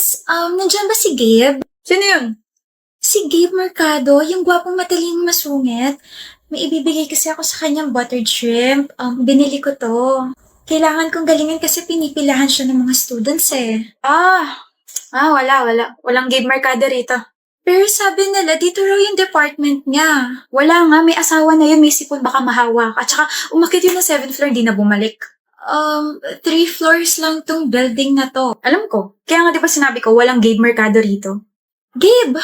Miss, nandiyan ba si Gabe? Sino yun? Si Gabe Mercado, yung gwapong mataling masungit. May ibibigay kasi ako sa kanyang buttered shrimp. Binili ko to. Kailangan kong galingan kasi pinipilahan siya ng mga students eh. Wala. Walang Gabe Mercado rito. Pero sabi nila, dito raw yung department niya. Wala nga, may asawa na yun, may sipon, baka mahawa ka. At saka, umakit yun na 7th floor, di na bumalik. 3 floors lang tong building na to. Alam ko. Kaya nga di ba sinabi ko, walang Gabe Mercado rito? Gabe!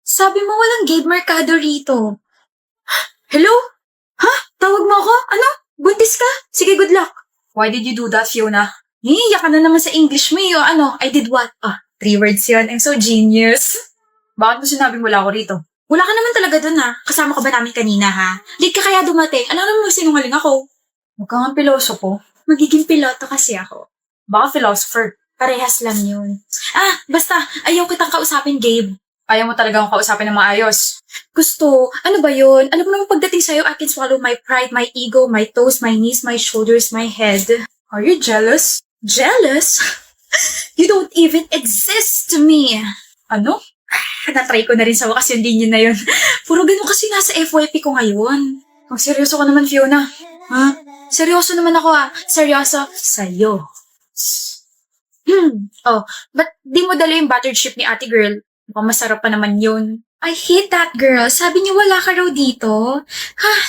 Sabi mo walang Gabe Mercado rito. Hello? Ha? Tawag mo ako? Ano? Buntis ka? Sige, good luck. Why did you do that, Fiona? Iiyak ka na naman sa English mo yun. I did what? 3 words yun. I'm so genius. Bakit mo sinabing wala ako rito? Wala ka naman talaga dun ha. Kasama ka ba namin kanina ha? Late ka kaya dumating. Alam naman mo sinungaling ako. Huwag kang pilosopo. Magiging piloto kasi ako. Baka philosopher. Parehas lang yun. Basta, ayaw kitang kausapin, Gabe. Ayaw mo talaga akong kausapin ng maayos. Gusto, ano ba yun? Alam mo naman pagdating sa'yo, I can swallow my pride, my ego, my toes, my knees, my shoulders, my head. Are you jealous? Jealous? You don't even exist to me. Ano? Na-try ko na rin sa wakas yung linya na yun. Puro ganun kasi nasa FYP ko ngayon. Ang seryoso ka naman, Fiona. Ha? Seryoso naman ako Seryoso sa'yo. Ba't di mo dala yung buttered shrimp ni ate girl? Mukhang masarap pa naman yun. I hate that girl. Sabi niya wala ka raw dito.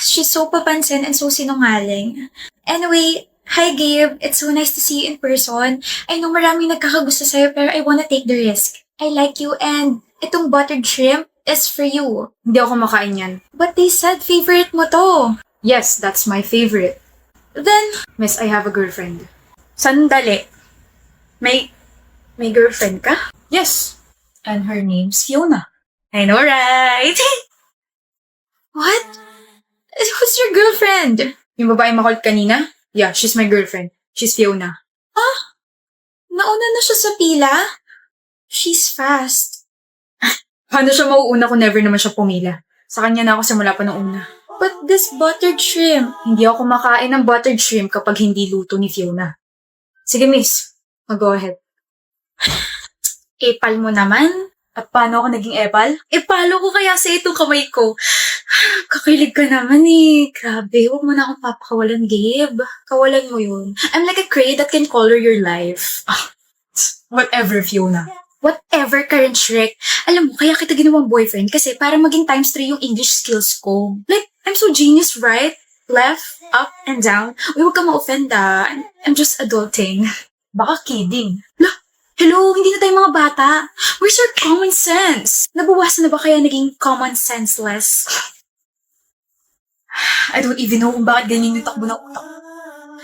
She's so papansin and so sinungaling. Anyway, hi Gabe. It's so nice to see you in person. I know maraming nagkakagusto sa'yo pero I wanna take the risk. I like you and itong buttered shrimp is for you. Hindi ako kumakain yan. But they said favorite mo to. Yes, that's my favorite. Then, Miss, I have a girlfriend. sandali. May girlfriend ka? Yes. And her name's Fiona. I know, right? What? Who's your girlfriend? Yung babae makulit kanina? Yeah, she's my girlfriend. She's Fiona. Nauna na siya sa pila? She's fast. Paano siya mauuna kung never naman siya pumila? Sa kanya na ako simula pa nung una. But this buttered shrimp. Hindi ako kumakain ng buttered shrimp kapag hindi luto ni Fiona. Sige, miss. Go ahead. Epal mo naman. At paano ako naging epal? Epalo ko kaya sa itong kamay ko. Kakilig ka naman eh. Grabe, huwag mo na akong papakawalan, Gabe. Kawalan mo yun. I'm like a cray that can color your life. Whatever, Fiona. Whatever, Karen Shrek. Alam mo, kaya kita ginawang boyfriend kasi para maging times 3 yung English skills ko. Like, I'm so genius, right? Left, up, and down. Uy, huwag ka ma-offend I'm just adulting. Baka kidding. Hello, hindi na tayo mga bata. Where's your common sense? Nabawasan na ba kaya naging common senseless? I don't even know kung bakit ganyan yung takbo ng utak.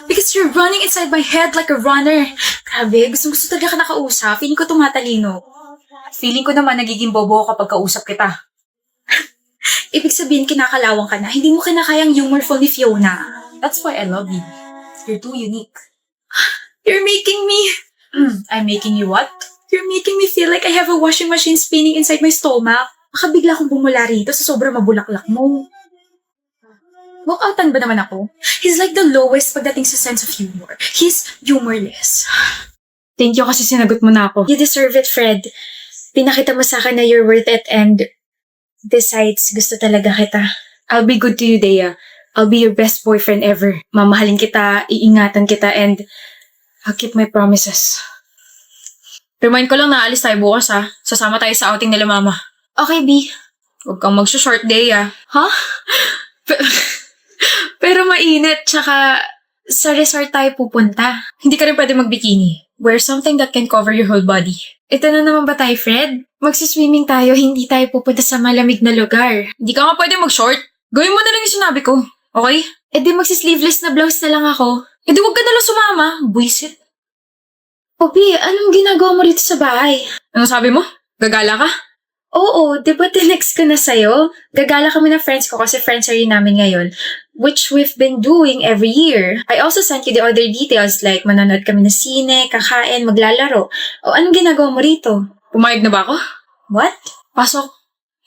Because you're running inside my head like a runner. Grabe, gusto talaga ka nakausap. Feeling ko tumatalino. Feeling ko naman nagiging bobo ako kapag kausap kita. Ibig sabihin, kinakalawang ka na. Hindi mo kinakayang humorful ni Fiona. That's why I love you. You're too unique. You're making me... I'm making you what? You're making me feel like I have a washing machine spinning inside my stomach. Baka bigla akong bumula rito sa sobrang mabulaklak mo. Walkoutan ba naman ako? He's like the lowest pagdating sa sense of humor. He's humorless. Thank you kasi sinagot mo na ako. You deserve it, Fred. Pinakita mo sa akin na you're worth it and besides, gusto talaga kita. I'll be good to you, Dea. I'll be your best boyfriend ever. Mamahalin kita, iingatan kita, and I'll keep my promises. Remind ko lang na alis tayo bukas ha. Sasama tayo sa outing nila mama. Okay, B. Huwag kang magsushort, Dea. Huh? Pero mainit, tsaka sa resort tayo pupunta. Hindi ka rin pwede magbikini. Wear something that can cover your whole body. Ito na naman ba tayo, Fred? Magsiswimming tayo, hindi tayo pupunta sa malamig na lugar. Hindi ka nga pwede mag-short. Gawin mo na lang yung sinabi ko. Okay? Di magsisleeveless na blouse na lang ako. Di huwag ka na lang sumama. Buisit. Obi, anong ginagawa mo rito sa bahay? Ano sabi mo? Gagala ka? Oo, di ba tinext ko na sa'yo? Gagala kami ng friends ko kasi friends rin namin ngayon, which we've been doing every year. I also sent you the other details like manonood kami ng sine, kakain, maglalaro. O anong ginagawa mo rito? Pumayag na ba ako? What? Pasok.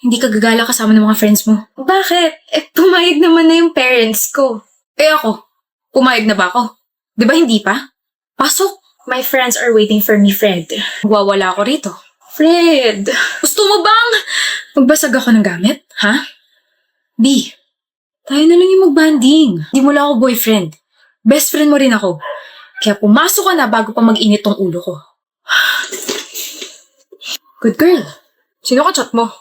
Hindi ka gagala kasama ng mga friends mo. Bakit? Pumayag naman na yung parents ko. Ako, pumayag na ba ako? Di ba hindi pa? Pasok. My friends are waiting for me, Fred. Wawala ako rito. Fred, gusto mo bang magbasag ako ng gamit? Ha? B, tayo na lang yung magbanding. Di mo lang ako boyfriend. Best friend mo rin ako. Kaya pumasok ka na bago pa mag-init tong ulo ko. Good girl. Sino ka chat mo?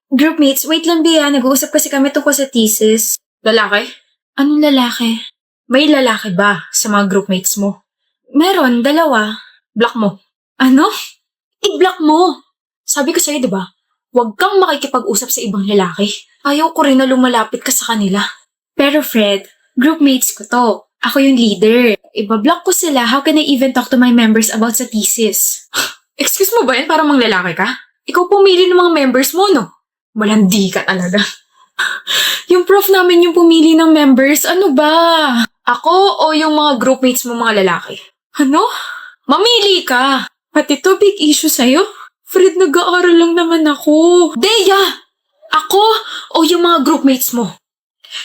Groupmates, wait lang Bea, nag-uusap kasi kami tungkol sa thesis. Lalaki? Anong lalaki? May lalaki ba sa mga groupmates mo? Meron, 2. Block mo. Ano? I-block mo! Sabi ko sa'yo, diba? Huwag kang makikipag-usap sa ibang lalaki. Ayaw ko rin na lumalapit ka sa kanila. Pero Fred, groupmates ko to. Ako yung leader. Iba-block ko sila, how can I even talk to my members about sa thesis? Excuse mo ba yan? Parang mang lalaki ka? Ikaw pumili ng mga members mo, no? Malandi ka talaga. Yung prof namin yung pumili ng members, ano ba? Ako o yung mga groupmates mo mga lalaki? Ano? Mamili ka! At ito, big issue sa'yo? Fred, nag-aaral lang naman ako. Deya! Ako o yung mga groupmates mo?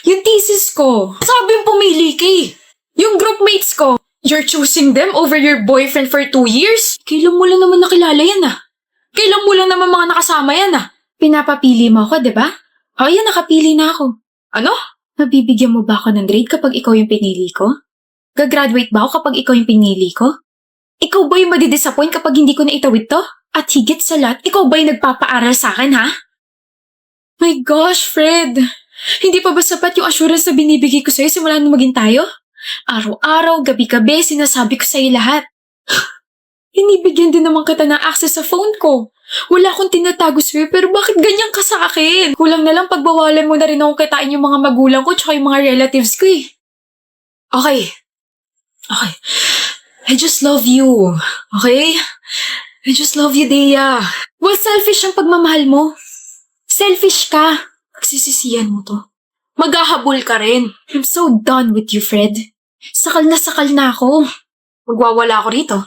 Yung thesis ko. Sabi yung pumili ka eh. Yung groupmates ko. You're choosing them over your boyfriend for 2 years? Kailan mo lang naman nakilala yan ah? Kailan mo lang naman mga nakasama yan ah? Pinapapili mo ako, di ba? O yan, nakapili na ako. Ano? Mabibigyan mo ba ako ng grade kapag ikaw yung pinili ko? Gagraduate ba ako kapag ikaw yung pinili ko? Ikaw ba yung madidisappoint kapag hindi ko na itawid to? At higit sa lahat, ikaw ba yung nagpapaaral sa akin, ha? My gosh, Fred! Hindi pa ba sapat yung assurance na binibigay ko sa'yo simula nung maging tayo? Araw-araw, gabi-gabi, sinasabi ko sa'yo lahat. Hinibigyan din naman kita ng access sa phone ko. Wala akong tinatago sa'yo, pero bakit ganyan ka sa akin? Kulang na lang pagbawalan mo na rin akong kitain yung mga magulang ko tsaka yung mga relatives ko eh. Okay. I just love you. Okay? I just love you, Dea. Well, selfish ang pagmamahal mo. Selfish ka. Pagsisisihan mo to. Maghahabol ka rin. I'm so done with you, Fred. Sakal na ako. Magwawala ako rito.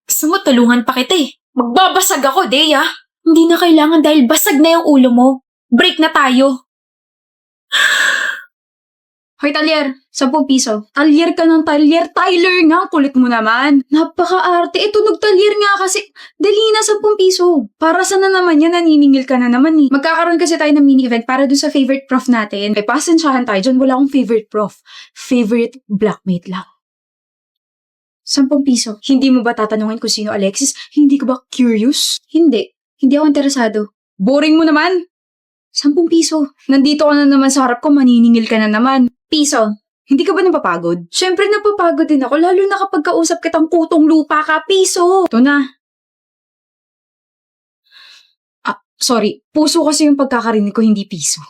Gusto mo, tulungan pa kita eh. Magbabasag ako, Dea. Hindi na kailangan dahil basag na yung ulo mo. Break na tayo. Hoy, Talyer, 10 piso. Talyer ka ng talyer. Tyler nga, kulit mo naman. Napaka-arte. Ito, nagtalyer nga kasi. Dali na, 10 piso. Para sa na naman yan, naniningil ka na naman eh. Magkakaroon kasi tayo ng mini-event para dun sa favorite prof natin. Ay, pasensyahan tayo dyan. Wala akong favorite prof. Favorite blockmate lang. 10 piso. Hindi mo ba tatanungin kung sino Alexis? Hindi ka ba curious? Hindi. Hindi ako interesado. Boring mo naman. 10 piso. Nandito ka na naman sa harap ko, maniningil ka na naman. Piso. Hindi ka ba napapagod? Siyempre napapagod din ako, lalo na kapag kausap kitang kutong lupa ka, piso. Ito na. Sorry. Puso kasi yung pagkakarinig ko, hindi piso.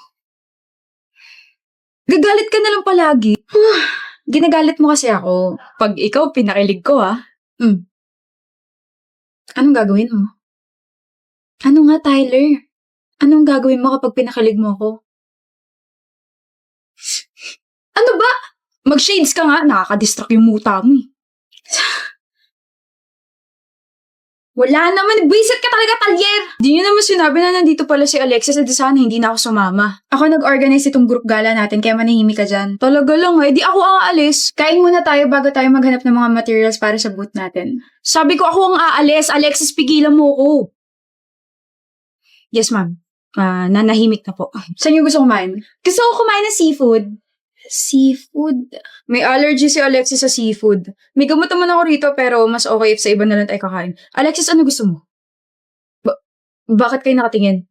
Gagalit ka na lang palagi. Ginagalit mo kasi ako. Pag ikaw, pinakilig ko Anong gagawin mo? Ano nga, Tyler? Anong gagawin mo kapag pinakilig mo ako? Ano ba? Mag-shades ka nga, nakaka-distract yung muta mo eh. Wala naman, buisit ka talaga, Talyer! Di nyo naman sinabi na nandito pala si Alexis at sana hindi na ako sumama. Ako nag-organize itong group gala natin kaya manahimik ka dyan. Talaga lang di ako aalis. Kain muna tayo bago tayo maghanap ng mga materials para sa booth natin. Sabi ko ako ang aalis, Alexis, pigilan mo ko. Yes, ma'am. Nanahimik na po. Saan yung gusto kumain? Gusto ko kumain ng seafood. Seafood? May allergy si Alexis sa seafood. May gamot naman ako rito pero mas okay if sa iba na lang tayo kakain. Alexis, ano gusto mo? Bakit kayo nakatingin?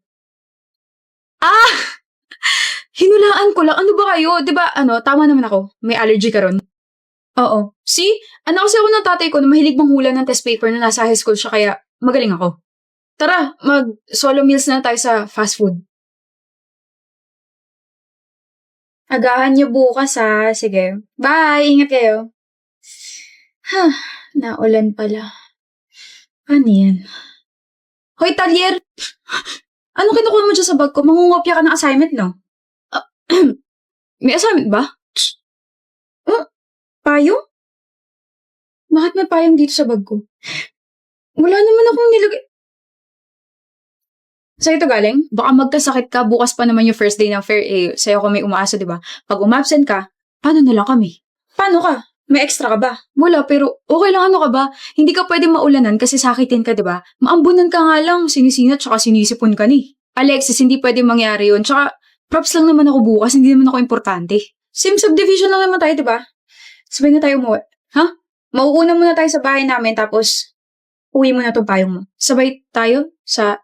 Hinulaan ko lang. Ano ba kayo? Diba, tama naman ako. May allergy ka ron? Oo. See? Ano kasi ako ng tatay ko na mahilig manghula ng test paper na nasa high school siya kaya magaling ako. Tara, mag-solo meals na tayo sa fast food. Agahan niyo bukas ha. Sige. Bye! Ingat kayo. Naulan pala. Ano yan? Hoy, Talyer! Anong kinukuha mo dyan sa bag ko? Mangungopia ka ng assignment, no? May assignment ba? Payong? Bakit may payong dito sa bag ko? Wala naman akong nilagay. Sa'yo ito galing? Baka magkasakit ka, bukas pa naman yung first day ng fair sa'yo ko may umaasa, di ba? Pag umabsent ka, paano na lang kami? Paano ka? May extra ka ba? Wala, pero okay lang, ano ka ba? Hindi ka pwede maulanan kasi sakitin ka, di ba? Maambunan ka nga lang, sinisinat tsaka sinisipon ka ni. Alexis, hindi pwede mangyari yun. Tsaka, props lang naman ako bukas, hindi naman ako importante. Same subdivision lang naman tayo, di ba? Sabay na tayo umuwi. Ha? Mauuna muna tayo sa bahay namin, tapos uwi mo na tong payong mo. Sabay tayo sa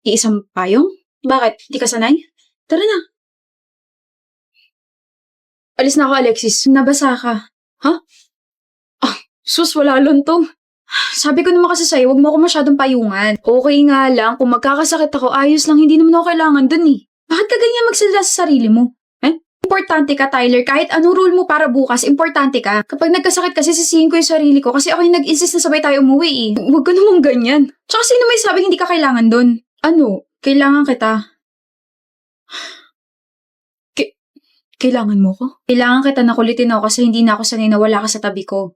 iisang payong? Bakit? Hindi ka sanay? Tara na. Alis na ako, Alexis. Nabasa ka. Ha? Ah, sus, wala lontong. Sabi ko naman kasi sa'yo, huwag mo ako masyadong payungan. Okay nga lang, kung magkakasakit ako, ayos lang, hindi naman ako kailangan dun eh. Bakit ka ganyan magsalita sa sarili mo? Importante ka, Tyler. Kahit anong rule mo para bukas, importante ka. Kapag nagkasakit kasi, sisihin ko yung sarili ko kasi ako yung nag-insist na sabay tayo umuwi eh. Huwag ka namang ganyan. Tsaka sino may sabing hindi ka kailangan dun? Ano? Kailangan kita. Kailangan mo ko? Kailangan kita na kulitin ako kasi hindi na ako sanay na wala ka sa tabi ko.